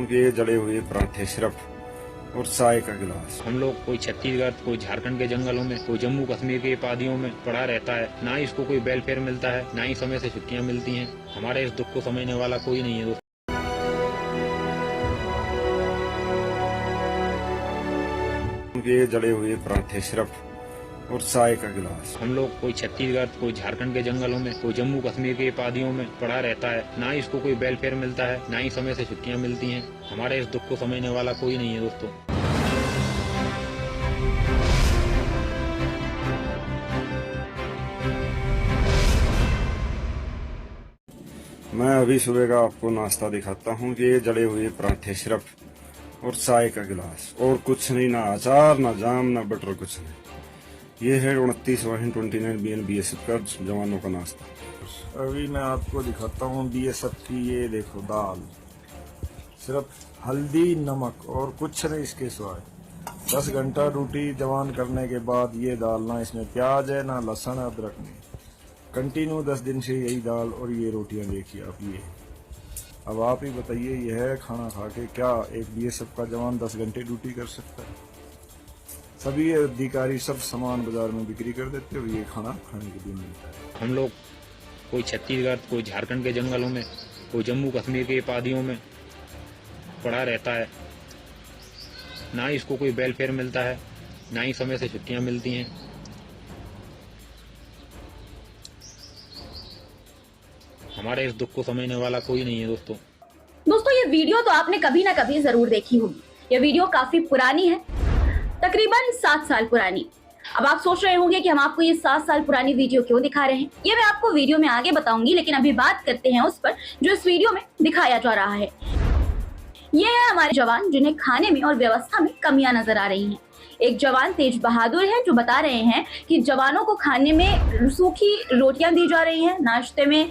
ये जले हुए पराठे सिर्फ और चाय का गिलास। हम लोग कोई छत्तीसगढ़, कोई झारखंड के जंगलों में, कोई जम्मू कश्मीर के पहाड़ियों में पड़ा रहता है। ना ही इसको कोई वेलफेयर मिलता है, ना ही समय से छुट्टियां मिलती हैं। हमारे इस दुख को समझने वाला कोई नहीं है दोस्तों। ये जले हुए पराठे सिर्फ और चाय का गिलास। हम लोग कोई छत्तीसगढ़, कोई झारखंड के जंगलों में, कोई जम्मू कश्मीर के पहाड़ियों में पड़ा रहता है। ना ही इसको कोई वेलफेयर मिलता है, ना ही समय से छुट्टियां मिलती हैं। हमारे इस दुख को समझने वाला कोई नहीं है दोस्तों। मैं अभी सुबह का आपको नाश्ता दिखाता हूँ कि ये जले हुए पराठे सिर्फ और चाय का गिलास, और कुछ नहीं, ना अचार, ना जाम, ना बटर, कुछ नहीं। ये है 29/29 BSF का जवानों का नाश्ता। अभी मैं आपको दिखाता हूँ BSF की, ये देखो दाल, सिर्फ हल्दी नमक और कुछ नहीं इसके सिवाय। 10 घंटा ड्यूटी जवान करने के बाद ये दाल, ना इसमें प्याज है, ना लहसुन है, अदरक नहीं। कंटिन्यू 10 दिन से यही दाल और ये रोटियां देखिए आप। ये अब आप ही बताइए, यह खाना खा के क्या एक BSF का जवान 10 घंटे ड्यूटी कर सकता है? सभी अधिकारी सब सामान बाजार में बिक्री कर देते हो, ये खाना खाने के लिए मिलता है। हम लोग कोई छत्तीसगढ़, कोई झारखंड के जंगलों में, कोई जम्मू कश्मीर के पहाड़ियों में पड़ा रहता है। ना ही इसको कोई वेलफेयर मिलता है, ना ही समय से छुट्टियां मिलती हैं। हमारे इस दुख को समझने वाला कोई नहीं है दोस्तों। ये वीडियो तो आपने कभी ना कभी जरूर देखी होगी। ये वीडियो काफी पुरानी है, तकरीबन 7 साल पुरानी। अब आप सोच रहे होंगे कि हम आपको ये 7 साल पुरानी वीडियो क्यों दिखा रहे हैं। ये मैं आपको वीडियो में आगे बताऊंगी, लेकिन अभी बात करते हैं उस पर जो इस वीडियो में दिखाया जा रहा है। ये है हमारे जवान जिन्हें खाने में और व्यवस्था में कमियां नजर आ रही हैं। एक जवान तेज बहादुर है जो बता रहे हैं कि जवानों को खाने में सूखी रोटियां दी जा रही हैं, नाश्ते में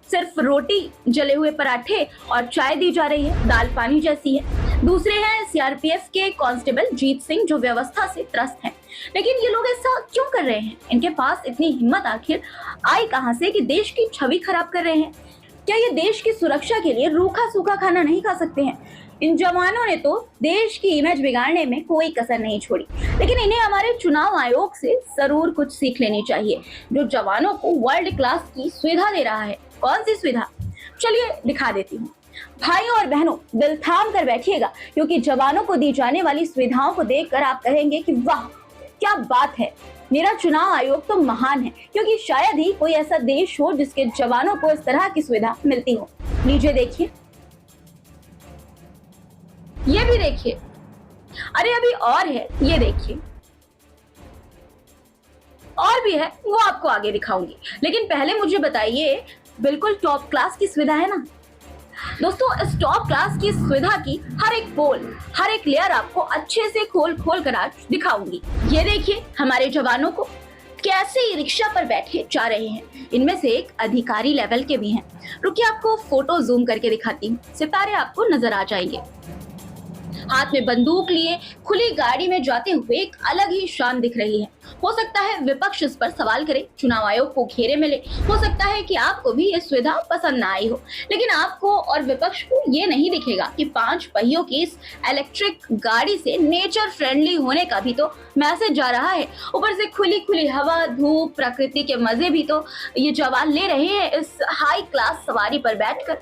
सिर्फ रोटी, जले हुए पराठे और चाय दी जा रही है, दाल पानी जैसी है। दूसरे हैं CRPF के कांस्टेबल जीत सिंह जो व्यवस्था से त्रस्त हैं। लेकिन ये लोग ऐसा क्यों कर रहे हैं? इनके पास इतनी हिम्मत आखिर आई कहां से कि देश की छवि खराब कर रहे हैं? क्या ये देश की सुरक्षा के लिए रूखा सूखा खाना नहीं खा सकते हैं? इन जवानों ने तो देश की इमेज बिगाड़ने में कोई कसर नहीं छोड़ी। लेकिन इन्हें हमारे चुनाव आयोग से जरूर कुछ सीख लेनी चाहिए, जो जवानों को वर्ल्ड क्लास की सुविधा दे रहा है। कौन सी सुविधा? चलिए दिखा देती हूँ। भाइयों और बहनों, दिल थाम कर बैठिएगा, क्योंकि जवानों को दी जाने वाली सुविधाओं को देखकर आप कहेंगे कि वाह क्या बात है, मेरा चुनाव आयोग तो महान है, क्योंकि शायद ही कोई ऐसा देश हो जिसके जवानों को इस तरह की सुविधा मिलती हो। लीजिए देखिए, ये भी देखिए, अरे अभी और है, ये देखिए, और भी है, वो आपको आगे दिखाऊंगी। लेकिन पहले मुझे बताइए, बिल्कुल टॉप क्लास की सुविधा है ना दोस्तों? इस टॉप क्लास की सुविधा की हर एक पोल, हर एक लेयर आपको अच्छे से खोल कर आज दिखाऊंगी। ये देखिए हमारे जवानों को कैसे रिक्शा पर बैठे जा रहे हैं। इनमें से एक अधिकारी लेवल के भी हैं। रुकिए आपको फोटो जूम करके दिखाती हूँ, सितारे आपको नजर आ जाएंगे। हाथ में बंदूक लिए खुली गाड़ी में जाते हुए एक अलग ही शान दिख रही है। हो सकता है विपक्ष इस पर सवाल करे, चुनाव आयोग को घेरे में ले। हो सकता है कि आपको भी ये सुविधा पसंद ना आई हो, लेकिन आपको और विपक्ष को ये नहीं दिखेगा कि 5 पहियों की इस इलेक्ट्रिक गाड़ी से नेचर फ्रेंडली होने का भी तो मैसेज जा रहा है। ऊपर से खुली हवा, धूप, प्रकृति के मजे भी तो ये जवान ले रहे हैं इस हाई क्लास सवारी पर बैठकर।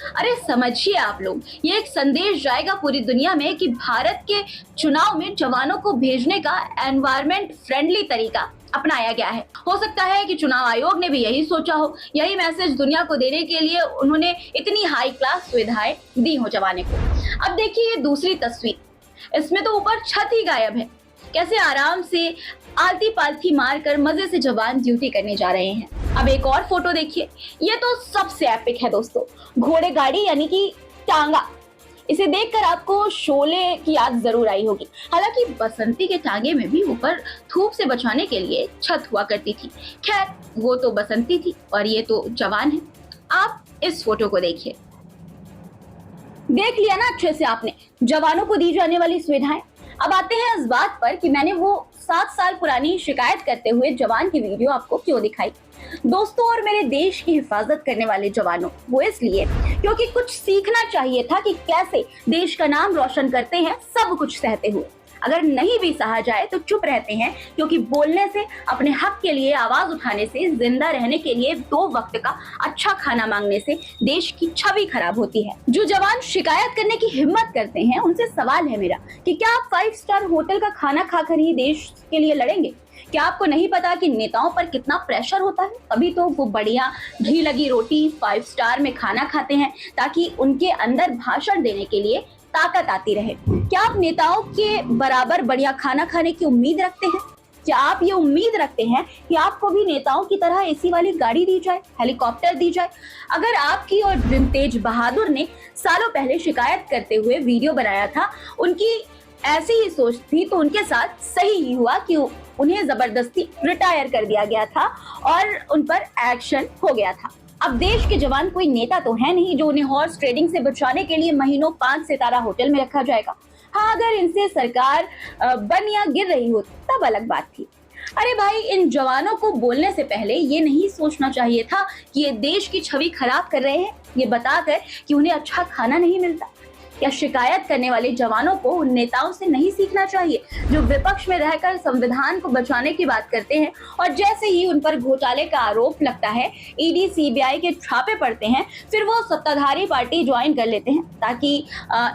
अरे समझिए आप लोग, ये एक संदेश जाएगा पूरी दुनिया में कि भारत के चुनाव में जवानों को भेजने का एनवायरमेंट फ्रेंडली तरीका अपनाया गया है। हो सकता है कि चुनाव आयोग ने भी यही सोचा हो, यही मैसेज दुनिया को देने के लिए उन्होंने इतनी हाई क्लास सुविधाएं दी हो जवानों को। अब देखिए ये दूसरी तस्वीर, इसमें तो ऊपर छत ही गायब है। कैसे आराम से आलती पालती मारकर मजे से जवान ड्यूटी करने जा रहे हैं। अब एक और फोटो देखिए, ये तो सबसे एपिक है दोस्तों। घोड़े गाड़ी यानी कि टांगा, इसे देखकर आपको शोले की याद जरूर आई होगी। हालांकि बसंती के टांगे में भी ऊपर धूप से बचाने के लिए छत हुआ करती थी। खैर वो तो बसंती थी और ये तो जवान है। आप इस फोटो को देखिए, देख लिया ना अच्छे से आपने जवानों को दी जाने वाली सुविधाएं। अब आते हैं इस बात पर कि मैंने वो 7 साल पुरानी शिकायत करते हुए जवान की वीडियो आपको क्यों दिखाई। दोस्तों और मेरे देश की हिफाजत करने वाले जवानों, वो इसलिए क्योंकि कुछ सीखना चाहिए था कि कैसे देश का नाम रोशन करते हैं सब कुछ सहते हुए। अगर नहीं भी सहा जाए तो चुप रहते हैं, क्योंकि बोलने से, अपने हक के लिए आवाज उठाने से, जिंदा रहने के लिए 2 वक्त का अच्छा खाना मांगने से देश की छवि खराब होती है। जो जवान शिकायत करने की हिम्मत करते हैं उनसे सवाल है मेरा कि क्या आप 5 स्टार होटल का खाना खाकर ही देश के लिए लड़ेंगे? क्या आपको नहीं पता कि नेताओं पर कितना प्रेशर होता है? तभी तो वो बढ़िया घी लगी रोटी 5 स्टार में खाना खाते हैं, ताकि उनके अंदर भाषण देने के लिए ताकत आती रहे। क्या आप नेताओं के बराबर बढ़िया खाना खाने की उम्मीद रखते हैं? क्या आप ये उम्मीद रखते हैं कि आपको भी नेताओं की तरह एसी वाली गाड़ी दी जाए, हेलीकॉप्टर दी जाए? अगर आपकी और जिन तेज बहादुर ने सालों पहले शिकायत करते हुए वीडियो बनाया था, उनकी ऐसी ही सोच थी, तो उनके साथ सही ही हुआ कि उन्हें जबरदस्ती रिटायर कर दिया गया था और उन पर एक्शन हो गया था। अब देश के जवान कोई नेता तो है नहीं जो उन्हें हॉर्स ट्रेडिंग से बचाने के लिए महीनों 5 सितारा होटल में रखा जाएगा। हाँ, अगर इनसे सरकार बन या गिर रही हो तब अलग बात थी। अरे भाई, इन जवानों को बोलने से पहले ये नहीं सोचना चाहिए था कि ये देश की छवि खराब कर रहे हैं, ये बताकर कि उन्हें अच्छा खाना नहीं मिलता। क्या शिकायत करने वाले जवानों को उन नेताओं से नहीं सीखना चाहिए जो विपक्ष में रहकर संविधान को बचाने की बात करते हैं, और जैसे ही उन पर घोटाले का आरोप लगता है, ईडी सीबीआई के छापे पड़ते हैं, फिर वो सत्ताधारी पार्टी ज्वाइन कर लेते हैं ताकि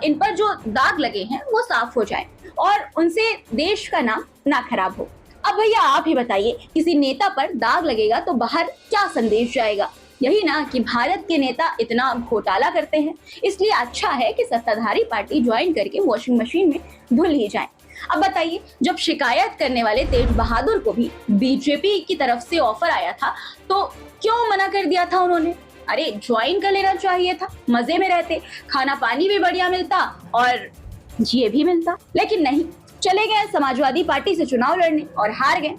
इन पर जो दाग लगे हैं वो साफ हो जाए और उनसे देश का नाम ना खराब हो। अब भैया आप ही बताइए, किसी नेता पर दाग लगेगा तो बाहर क्या संदेश जाएगा? यही ना कि भारत के नेता इतना घोटाला करते हैं, इसलिए अच्छा है कि सत्ताधारी पार्टी ज्वाइन करके वॉशिंग मशीन में धुल ही जाए। अब बताइए, जब शिकायत करने वाले तेज बहादुर को भी बीजेपी की तरफ से ऑफर आया था तो क्यों मना कर दिया था उन्होंने? अरे ज्वाइन कर लेना चाहिए था, मजे में रहते, खाना पानी भी बढ़िया मिलता और ये भी मिलता। लेकिन नहीं, चले गए समाजवादी पार्टी से चुनाव लड़ने और हार गए।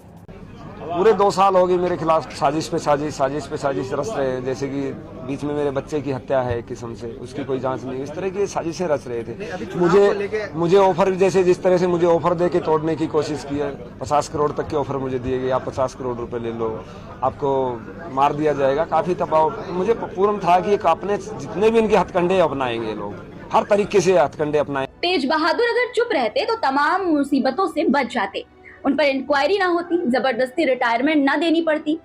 पूरे 2 साल हो गए मेरे खिलाफ साजिश पे साजिश रच रहे हैं। जैसे कि बीच में मेरे बच्चे की हत्या है एक किस्म से, उसकी कोई जांच नहीं, इस तरह की साजिशें रच रहे थे। मुझे ऑफर, जैसे जिस तरह से मुझे ऑफर दे के तोड़ने की कोशिश की है, 50 करोड़ तक के ऑफर मुझे दिए गए, आप 50 करोड़ रुपए ले लो, आपको मार दिया जाएगा। काफी दबाव मुझे पूर्ण था कि अपने जितने भी इनके हथकंडे अपनाएंगे लोग, हर तरीके से हथकंडे अपनाए। तेज बहादुर अगर चुप रहते तो तमाम मुसीबतों से बच जाते, उन पर इंक्वायरी ना होती, जबरदस्ती रिटायरमेंट ना देनी पड़ती,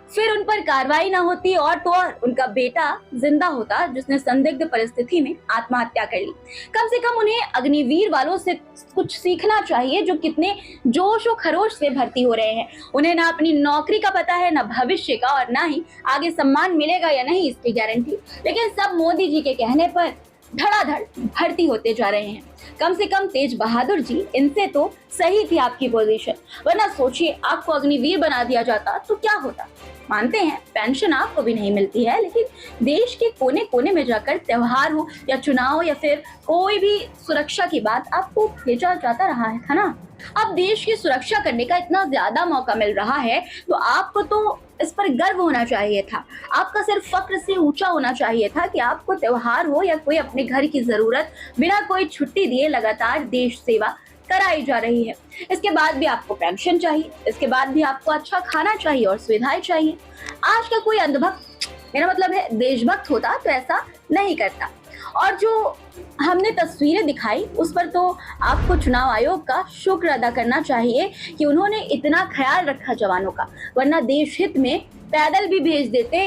फिर उन पर कार्रवाई ना होती, और तो और उनका बेटा जिंदा होता जिसने संदिग्ध परिस्थिति में आत्महत्या कर ली। कम से कम उन्हें अग्निवीर वालों से कुछ सीखना चाहिए जो कितने जोश और खरोश से भर्ती हो रहे हैं। उन्हें ना अपनी नौकरी का पता है, ना भविष्य का, और ना ही आगे सम्मान मिलेगा या नहीं इसकी गारंटी, लेकिन सब मोदी जी के कहने पर धड़ाधड़ भर्ती होते जा रहे हैं। कम से कम तेज बहादुर जी, इनसे तो सही थी आपकी पोजीशन, वरना सोचिए आपको अग्निवीर बना दिया जाता तो क्या होता। मानते हैं पेंशन आपको भी नहीं मिलती है, लेकिन देश के कोने कोने में जाकर त्योहार हो या चुनाव या फिर कोई भी सुरक्षा की बात आपको भेजा जाता रहा है ना। अब देश की सुरक्षा करने का इतना ज्यादा मौका मिल रहा है तो आपको तो इस पर गर्व होना चाहिए था। आपका सिर फक्र से ऊंचा होना चाहिए था कि आपको त्योहार हो या कोई अपने घर की जरूरत, बिना कोई छुट्टी दिए लगातार देश सेवा कराई जा रही है। इसके बाद भी आपको पेंशन चाहिए, इसके बाद भी आपको अच्छा खाना चाहिए और सुविधाएं चाहिए। आज का कोई अंधभक्त, मेरा मतलब है देशभक्त, होता तो ऐसा नहीं करता। और जो हमने तस्वीरें दिखाई उस पर तो आपको चुनाव आयोग का शुक्र अदा करना चाहिए कि उन्होंने इतना ख्याल रखा जवानों का, वरना देश हित में पैदल भी भेज देते,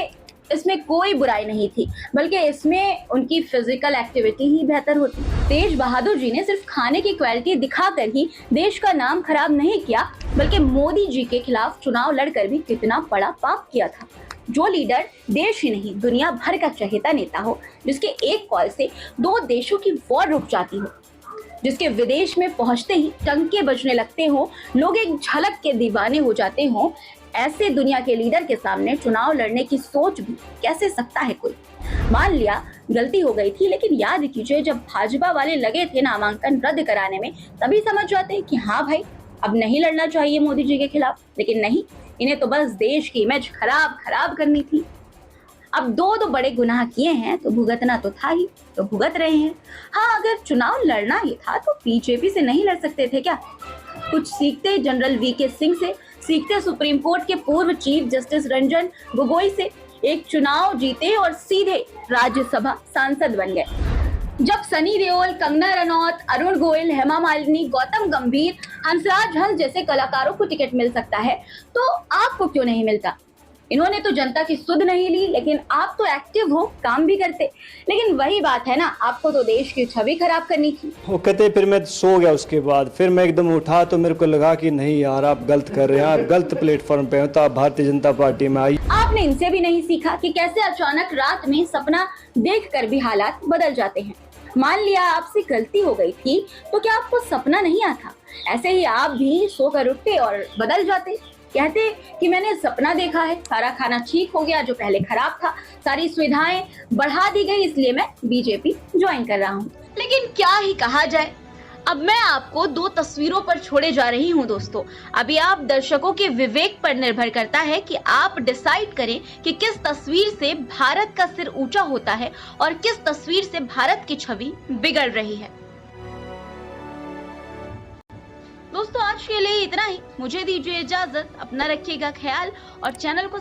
इसमें कोई बुराई नहीं थी, बल्कि इसमें उनकी फिजिकल एक्टिविटी ही बेहतर होती। तेज बहादुर जी ने सिर्फ खाने की क्वालिटी दिखाकर ही देश का नाम खराब नहीं किया, बल्कि मोदी जी के खिलाफ चुनाव लड़कर भी कितना बड़ा पाप किया था। जो लीडर देश ही नहीं दुनिया भर का चहेता नेता हो, जिसके एक कॉल से 2 देशों की वॉर रुक जाती हो, जिसके विदेश में पहुंचते ही टंके बजने लगते हो, लोग एक झलक के दीवाने हो जाते हो, ऐसे दुनिया के लीडर के सामने चुनाव लड़ने की सोच भी कैसे सकता है कोई। मान लिया गलती हो गई थी, लेकिन याद कीजिए जब भाजपा वाले लगे थे नामांकन रद्द कराने में, तभी समझ जाते हैं कि हाँ भाई अब नहीं लड़ना चाहिए मोदी जी के खिलाफ। लेकिन नहीं, इन्हें तो बस देश की इमेज खराब करनी थी। अब दो बड़े गुनाह किए हैं तो भुगतना तो था ही, तो भुगत रहे हैं। हाँ, अगर चुनाव लड़ना ही था तो बीजेपी से नहीं लड़ सकते थे क्या? कुछ सीखते जनरल वीके सिंह से, सीखते सुप्रीम कोर्ट के पूर्व चीफ जस्टिस रंजन गोगोई से, एक चुनाव जीते और सीधे राज्यसभा सांसद बन गए। जब सनी देओल, कंगना रनौत, अरुण गोयल, हेमा मालिनी, गौतम गंभीर, हंसराज हंस जैसे कलाकारों को टिकट मिल सकता है तो आपको क्यों नहीं मिलता? इन्होंने तो जनता की सुध नहीं ली, लेकिन आप तो एक्टिव हो, काम भी करते। लेकिन वही बात है ना, आपको तो देश की छवि खराब करनी थी। वो कहते फिर मैं सो गया, उसके बाद फिर मैं एकदम उठा तो मेरे को लगा कि नहीं यार आप गलत कर रहे हैं, आप गलत प्लेटफॉर्म पे हो, तो आप भारतीय जनता पार्टी में आई। आपने इनसे भी नहीं सीखा कि कैसे अचानक रात में सपना देखकर भी हालात बदल जाते हैं। मान लिया आपसे गलती हो गई थी तो क्या आपको सपना नहीं आता? ऐसे ही आप भी सोकर उठते और बदल जाते, कहते कि मैंने सपना देखा है, सारा खाना ठीक हो गया जो पहले खराब था, सारी सुविधाएं बढ़ा दी गई, इसलिए मैं बीजेपी ज्वाइन कर रहा हूँ। लेकिन क्या ही कहा जाए, अब मैं आपको दो तस्वीरों पर छोड़े जा रही हूँ दोस्तों। अभी आप दर्शकों के विवेक पर निर्भर करता है कि आप डिसाइड करें कि किस तस्वीर से भारत का सिर ऊंचा होता है और किस तस्वीर से भारत की छवि बिगड़ रही है। दोस्तों आज के लिए इतना ही, मुझे दीजिए इजाजत, अपना रखिएगा ख्याल और चैनल को